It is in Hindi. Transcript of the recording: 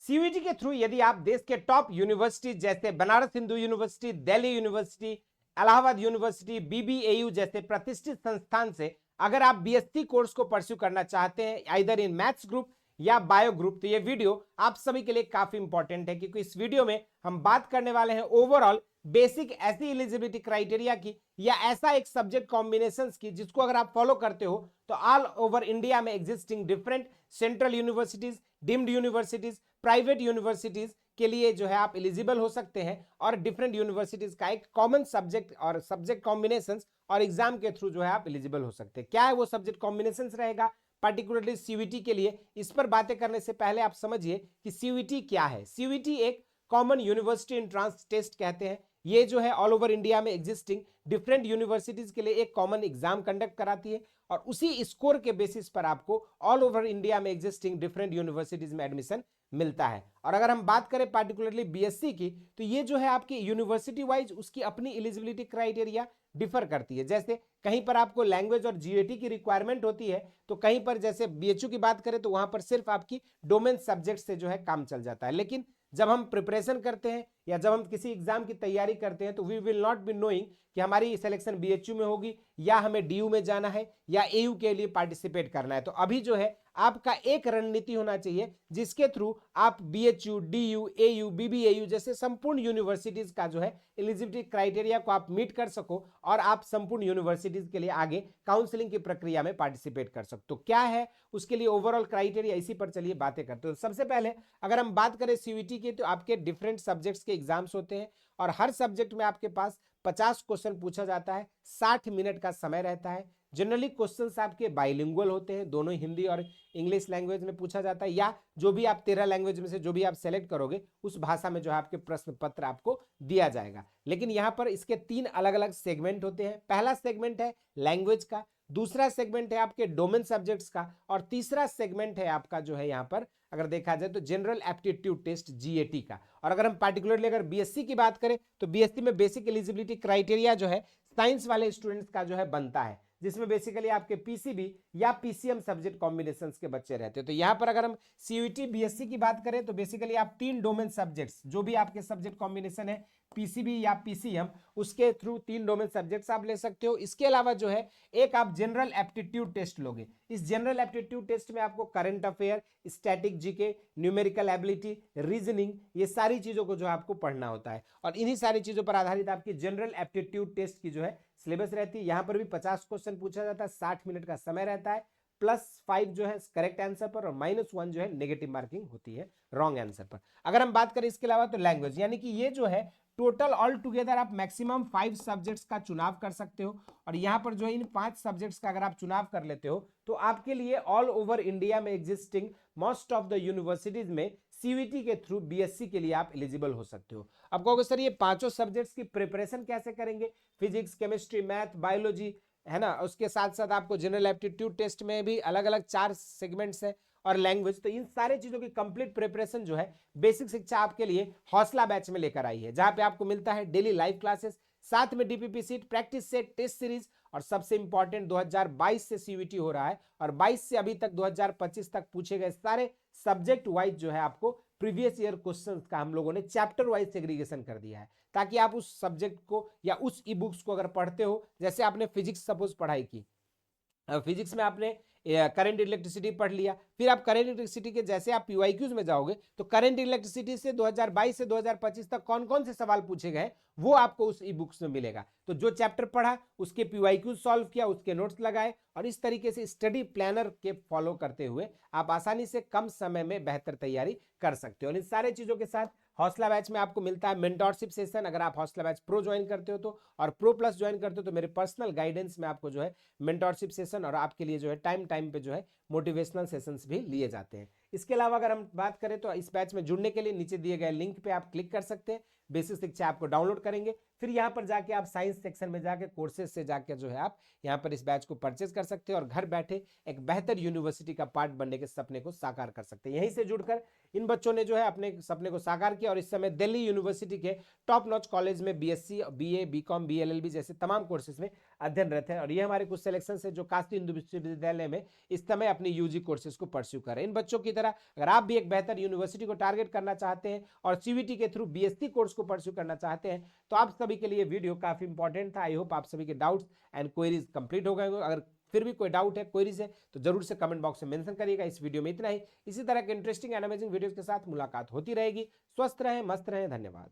सीयूईटी के थ्रू यदि आप देश के टॉप यूनिवर्सिटी जैसे Banaras Hindu university, Delhi university, Allahabad university, BBAU जैसे प्रतिष्ठित संस्थान से अगर आप बीएससी कोर्स को परस्यू करना चाहते हैं आइदर इन मैथ्स ग्रुप या बायो ग्रुप, तो ये वीडियो आप सभी के लिए काफी इंपॉर्टेंट है, क्योंकि इस वीडियो में हम बात करने वाले हैं ओवरऑल बेसिक ऐसी एलिजिबिलिटी क्राइटेरिया की या ऐसा एक सब्जेक्ट कॉम्बिनेशंस की जिसको अगर आप फॉलो करते हो तो ऑल ओवर इंडिया में existing different central universities, deemed universities, private universities के लिए जो है आप एलिजिबल हो सकते हैं, और डिफरेंट यूनिवर्सिटीज का एक कॉमन सब्जेक्ट और सब्जेक्ट कॉम्बिनेशंस और एग्जाम के थ्रू जो है आप एलिजिबल हो सकते हैं। क्या है वो सब्जेक्ट कॉम्बिनेशंस रहेगा पर्टिकुलरली सीयूईटी के लिए, इस पर बातें करने से पहले आप समझिए कि सीयूईटी क्या है। सीयूईटी एक कॉमन यूनिवर्सिटी एंट्रेंस टेस्ट कहते हैं। ये जो है ऑल ओवर इंडिया में एग्जिस्टिंग डिफरेंट यूनिवर्सिटीज के लिए एक कॉमन एग्जाम कंडक्ट कराती है, और उसी स्कोर के बेसिस पर आपको ऑल ओवर इंडिया में एग्जिस्टिंग डिफरेंट यूनिवर्सिटीज में एडमिशन मिलता है। और अगर हम बात करें पार्टिकुलरली बीएससी की, तो ये जो है आपकी यूनिवर्सिटी वाइज उसकी अपनी एलिजिबिलिटी क्राइटेरिया डिफर करती है। जैसे कहीं पर आपको लैंग्वेज और जीएटी की रिक्वायरमेंट होती है, तो कहीं पर जैसे बीएचयू की बात करें तो वहां पर सिर्फ आपकी डोमेन सब्जेक्ट से जो है काम चल जाता है। लेकिन जब हम प्रिपरेशन करते हैं या जब हम किसी एग्जाम की तैयारी करते हैं तो we will not be knowing कि हमारी सिलेक्शन बीएचयू में होगी या हमें डीयू में जाना है या एयू के लिए पार्टिसिपेट करना है। तो अभी जो है आपका एक रणनीति होना चाहिए जिसके थ्रू आप बीएचयू, डीयू, एयू, बीबीएयू जैसे संपूर्ण यूनिवर्सिटीज का जो है एलिजिबिलिटी क्राइटेरिया को आप मीट कर सको और आप संपूर्ण यूनिवर्सिटीज के लिए आगे काउंसलिंग की प्रक्रिया में पार्टिसिपेट कर सकते हो। क्या है उसके लिए ओवरऑल क्राइटेरिया, इसी पर चलिए बातें करते हो। सबसे पहले अगर हम बात करें सीयूईटी की, तो आपके डिफरेंट सब्जेक्ट्स के एग्जाम्स होते हैं और हर सब्जेक्ट में आपके पास 50 क्वेश्चन पूछा जाता है, 60 मिनट का समय रहता है। जनरली क्वेश्चंस आपके बाइलिंगुअल होते हैं, दोनों हिंदी और इंग्लिश लैंग्वेज में पूछा जाता है, या जो भी आप 13 लैंग्वेज में से जो भी आप सेलेक्ट करोगे उस भाषा में जो है आपके प्रश्न पत्र आपको दिया जाएगा। लेकिन यहाँ पर इसके 3 अलग अलग सेगमेंट होते हैं। पहला सेगमेंट है लैंग्वेज का, दूसरा सेगमेंट है आपके डोमेन सब्जेक्ट्स का, और तीसरा सेगमेंट है आपका जो है यहाँ पर अगर देखा जाए तो जनरल एप्टीट्यूड टेस्ट जीएटी का। और अगर हम पार्टिकुलरली अगर बीएससी की बात करें तो बीएससी में बेसिक एलिजिबिलिटी क्राइटेरिया जो है साइंस वाले स्टूडेंट्स का जो है बनता है, जिसमें बेसिकली आपके पीसीबी या पीसीएम सब्जेक्ट कॉम्बिनेशंस के बच्चे रहते हैं। तो यहाँ पर अगर हम सीयूईटी बीएससी की बात करें तो बेसिकली आप 3 डोमेन सब्जेक्ट्स जो भी आपके सब्जेक्ट कॉम्बिनेशन है पीसीबी या पीसीएम, उसके थ्रू 3 डोमेन सब्जेक्ट्स आप ले सकते हो। इसके अलावा जो है एक आप जनरल एप्टीट्यूड टेस्ट लोगे। इस जनरल एप्टीट्यूड टेस्ट में आपको current affair, static GK, numerical ability, reasoning, ये सारी चीजों को जो आपको पढ़ना होता है, और इन्हीं सारी चीजों पर आधारित आपकी जनरल एप्टीट्यूड टेस्ट की जो है सिलेबस रहती है। यहां पर भी 50 क्वेश्चन पूछा जाता है, 60 मिनट का समय रहता है, +5 जो है करेक्ट आंसर पर और -1 जो है नेगेटिव मार्किंग होती है रॉन्ग आंसर पर। अगर हम बात करें इसके अलावा तो लैंग्वेज, यानी कि ये जो है टोटल ऑल टुगेदर आप मैक्सिमम 5 सब्जेक्ट्स का चुनाव कर सकते हो, और यहां पर जो है इन 5 सब्जेक्ट्स का अगर आप चुनाव कर लेते हो तो आपके लिए ऑल ओवर इंडिया में existing most of the universities में सीयूईटी के थ्रू बीएससी के लिए आप एलिजिबल हो सकते हो। अब कहोगे सर ये पांचों सब्जेक्ट्स की प्रिपरेशन कैसे करेंगे, फिजिक्स, केमिस्ट्री, मैथ, बायोलॉजी, है ना, उसके साथ साथ आपको जनरल एप्टीट्यूड टेस्ट में भी अलग अलग 4 सेगमेंट्स है, और लैंग्वेज, तो इन सारे चीजों की कंप्लीट प्रिपरेशन जो है बेसिक शिक्षा आपके लिए हौसला बैच में लेकर आई है, जहां पे आपको मिलता है डेली लाइव क्लासेस, साथ में DPP sheet, practice set, test series, और सबसे इंपॉर्टेंट 2022 से सीयूईटी हो रहा है और 22 से अभी तक 2025 तक पूछे गए सारे सब्जेक्ट वाइज जो है आपको प्रीवियस ईयर क्वेश्चंस का हम लोगों ने चैप्टर वाइज सेग्रीगेशन कर दिया है, ताकि आप उस सब्जेक्ट को या उस ई बुक्स को अगर पढ़ते हो, जैसे आपने फिजिक्स सपोज पढ़ाई की, फिजिक्स में आपने करंट इलेक्ट्रिसिटी पढ़ लिया, फिर आप करंट इलेक्ट्रिसिटी के जैसे आप पीवाईक्यूज में जाओगे तो करंट इलेक्ट्रिसिटी से 2022 से 2025 तक कौन कौन से सवाल पूछे गए वो आपको उस ई बुक्स में मिलेगा। तो जो चैप्टर पढ़ा उसके पीवाईक्यूज सॉल्व किया, उसके नोट्स लगाए, और इस तरीके से स्टडी प्लानर के फॉलो करते हुए आप आसानी से कम समय में बेहतर तैयारी कर सकते हो। इन सारे चीजों के साथ हौसला बैच में आपको मिलता है मेंटरशिप सेशन, अगर आप हौसला बैच प्रो ज्वाइन करते हो तो, और प्रो प्लस ज्वाइन करते हो तो मेरे पर्सनल गाइडेंस में आपको जो है मेंटरशिप सेशन और आपके लिए जो है टाइम पे जो है मोटिवेशनल सेशंस भी लिए जाते हैं। इसके अलावा अगर हम बात करें तो इस बैच में जुड़ने के लिए नीचे दिए गए लिंक पे आप क्लिक कर सकते हैं, बेसिक शिक्षा आपको डाउनलोड करेंगे, फिर यहाँ पर जाके आप साइंस सेक्शन में जाके कोर्सेज से जाके जो है आप यहाँ पर इस बैच को परचेज कर सकते हैं और घर बैठे एक बेहतर यूनिवर्सिटी का पार्ट बनने के सपने को साकार कर सकते हैं। यहीं से जुड़कर इन बच्चों ने जो है अपने सपने को साकार किया और इस समय दिल्ली यूनिवर्सिटी के टॉप नॉच कॉलेज में बीएससी, बीए, बीकॉम, बीएलएलबी जैसे तमाम कोर्सेज में अध्ययनरत है। और ये हमारे कुछ सिलेक्शन है जो काशी हिंदू विश्वविद्यालय में इस समय अपनी यूजी कोर्सेज को परस्यू कर रहे हैं। इन बच्चों की तरह अगर आप भी एक बेहतर यूनिवर्सिटी को टारगेट करना चाहते हैं और सीवीटी के थ्रू बीएससी कोर्स को परस्यू करना चाहते हैं तो आप सभी के लिए वीडियो काफी इंपॉर्टेंट था। आई होप आप सभी के डाउट्स एंड क्वेरीज कंप्लीट हो गए। अगर फिर भी कोई डाउट है, क्वेरीज है, तो जरूर से कमेंट बॉक्स में मेंशन करिएगा। इस वीडियो में इतना ही। इसी तरह के इंटरेस्टिंग एंड अमेजिंग वीडियोस के साथ मुलाकात होती रहेगी। स्वस्थ रहें, मस्त रहें। धन्यवाद।